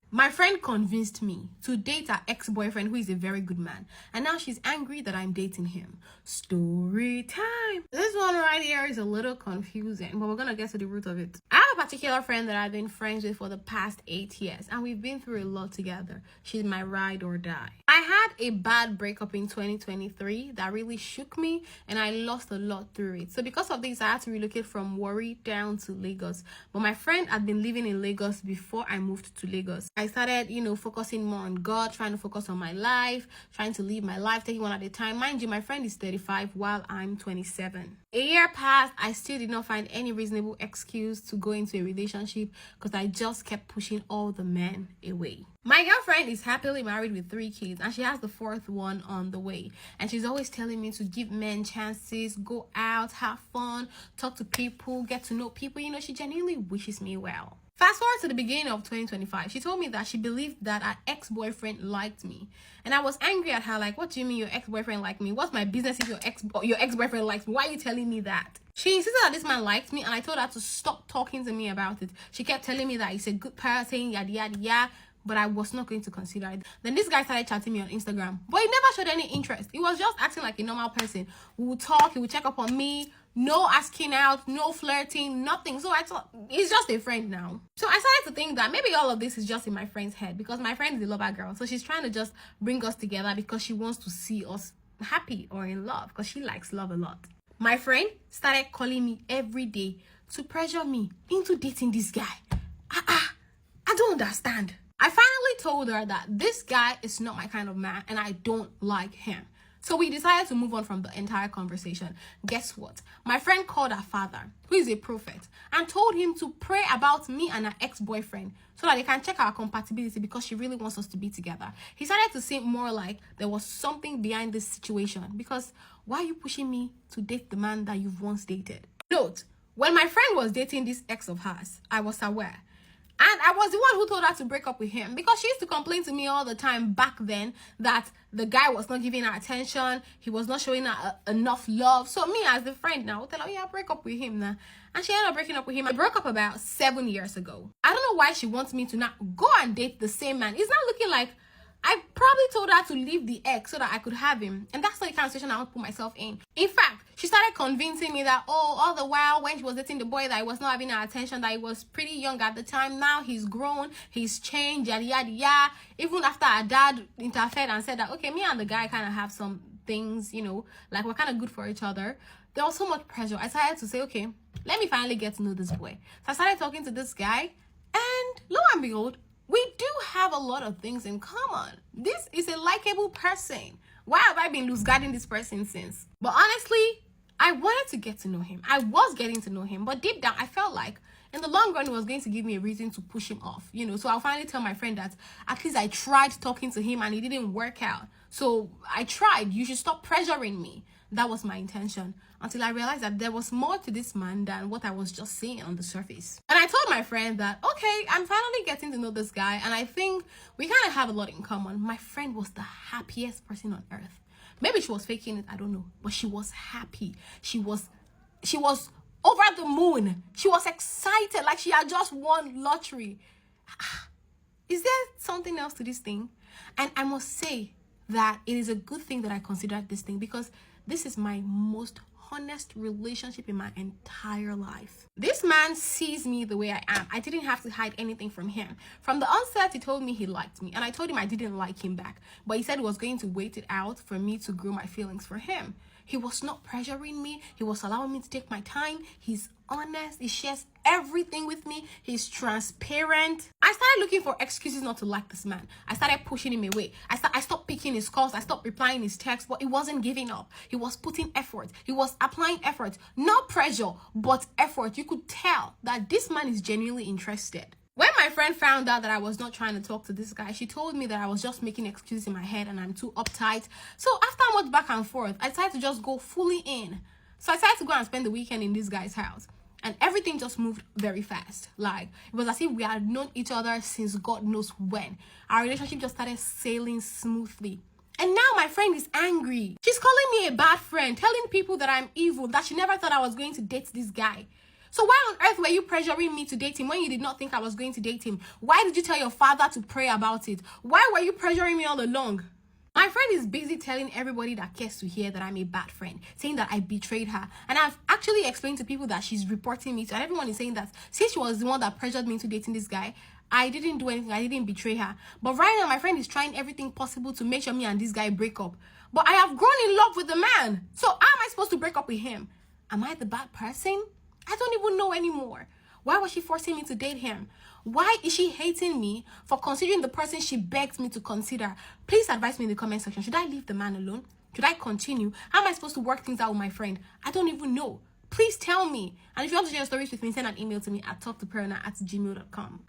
My friend convinced me to date her ex-boyfriend, who is a very good man, and now she's angry that I'm dating him. Story time. This one right here is a little confusing, but we're gonna get to the root of it. I have a particular friend that I've been friends with for the past 8 years, and we've been through a lot together. She's my ride or die. I had a bad breakup in 2023 that really shook me, and I lost a lot through it. So because of this, I had to relocate from Warri down to Lagos. But my friend had been living in Lagos before I moved to Lagos. I started, focusing more on God, trying to focus on my life, trying to live my life, taking one at a time. Mind you, my friend is 35 while I'm 27. A year passed, I still did not find any reasonable excuse to go into a relationship because I just kept pushing all the men away. My girlfriend is happily married with 3 kids, and she has the 4th one on the way. And she's always telling me to give men chances, go out, have fun, talk to people, get to know people. She genuinely wishes me well. Fast forward to the beginning of 2025, she told me that she believed that her ex-boyfriend liked me. And I was angry at her, like, what do you mean your ex-boyfriend liked me? What's my business if your ex-boyfriend likes me? Why are you telling me that? She insisted that this man liked me, and I told her to stop talking to me about it. She kept telling me that he's a good person, yada yada yada, but I was not going to consider it. Then this guy started chatting me on Instagram, but he never showed any interest. He was just acting like a normal person. We would talk, he would check up on me, no asking out, no flirting, nothing. So I thought, he's just a friend now. So I started to think that maybe all of this is just in my friend's head, because my friend is a lover girl. So she's trying to just bring us together because she wants to see us happy or in love, because she likes love a lot. My friend started calling me every day to pressure me into dating this guy. I don't understand. I finally told her that this guy is not my kind of man and I don't like him. So we decided to move on from the entire conversation. Guess what? My friend called her father, who is a prophet, and told him to pray about me and her ex-boyfriend so that they can check our compatibility, because she really wants us to be together. He started to seem more like there was something behind this situation, because why are you pushing me to date the man that you've once dated? Note, when my friend was dating this ex of hers, I was aware. And I was the one who told her to break up with him, because she used to complain to me all the time back then that the guy was not giving her attention, he was not showing her enough love. So me as the friend now, tell her, yeah, break up with him now. And she ended up breaking up with him. I broke up about 7 years ago. I don't know why she wants me to not go and date the same man. It's not looking like I probably told her to leave the ex so that I could have him. And that's not the kind of situation I want to put myself in. In fact, she started convincing me that, all the while when she was dating the boy, that I was not having her attention, that he was pretty young at the time. Now he's grown, he's changed, yada yada yada. Even after her dad interfered and said that, okay, me and the guy kind of have some things, like we're kind of good for each other. There was so much pressure. I started to say, okay, let me finally get to know this boy. So I started talking to this guy, and lo and behold, we do have a lot of things in common. This is a likable person. Why have I been loose guarding this person since? But honestly, I wanted to get to know him. I was getting to know him, but deep down, I felt like in the long run, it was going to give me a reason to push him off, So I'll finally tell my friend that at least I tried talking to him and it didn't work out. So I tried. You should stop pressuring me. That was my intention, until I realized that there was more to this man than what I was just seeing on the surface. And I told my friend that, okay, I'm finally getting to know this guy, and I think we kind of have a lot in common. My friend was the happiest person on earth. Maybe she was faking it, I don't know, but she was happy. She was over the moon. She was excited, like she had just won lottery. Is there something else to this thing? And I must say that it is a good thing that I considered this thing, because this is my most honest relationship in my entire life. This man sees me the way I am. I didn't have to hide anything from him. From the onset, he told me he liked me, and I told him I didn't like him back. But he said he was going to wait it out for me to grow my feelings for him. He was not pressuring me. He was allowing me to take my time. He's honest. He shares everything with me. He's transparent. I started looking for excuses not to like this man. I started pushing him away. I stopped picking his calls. I stopped replying his texts, but he wasn't giving up. He was putting effort. He was applying effort. Not pressure, but effort. You could tell that this man is genuinely interested. When my friend found out that I was not trying to talk to this guy, she told me that I was just making excuses in my head and I'm too uptight. So after much back and forth, I decided to just go fully in. So I decided to go and spend the weekend in this guy's house. And everything just moved very fast. Like, it was as if we had known each other since God knows when. Our relationship just started sailing smoothly. And now my friend is angry. She's calling me a bad friend, telling people that I'm evil, that she never thought I was going to date this guy. So why on earth were you pressuring me to date him when you did not think I was going to date him? Why did you tell your father to pray about it? Why were you pressuring me all along? My friend is busy telling everybody that cares to hear that I'm a bad friend, saying that I betrayed her. And I've actually explained to people that she's reporting me to, and everyone is saying that since she was the one that pressured me into dating this guy, I didn't do anything. I didn't betray her. But right now, my friend is trying everything possible to make sure me and this guy break up. But I have grown in love with the man. So how am I supposed to break up with him? Am I the bad person? I don't even know anymore. Why was she forcing me to date him? Why is she hating me for considering the person she begged me to consider? Please advise me in the comment section. Should I leave the man alone? Should I continue? How am I supposed to work things out with my friend? I don't even know. Please tell me. And if you want to share your stories with me, send an email to me at talktoperona@gmail.com.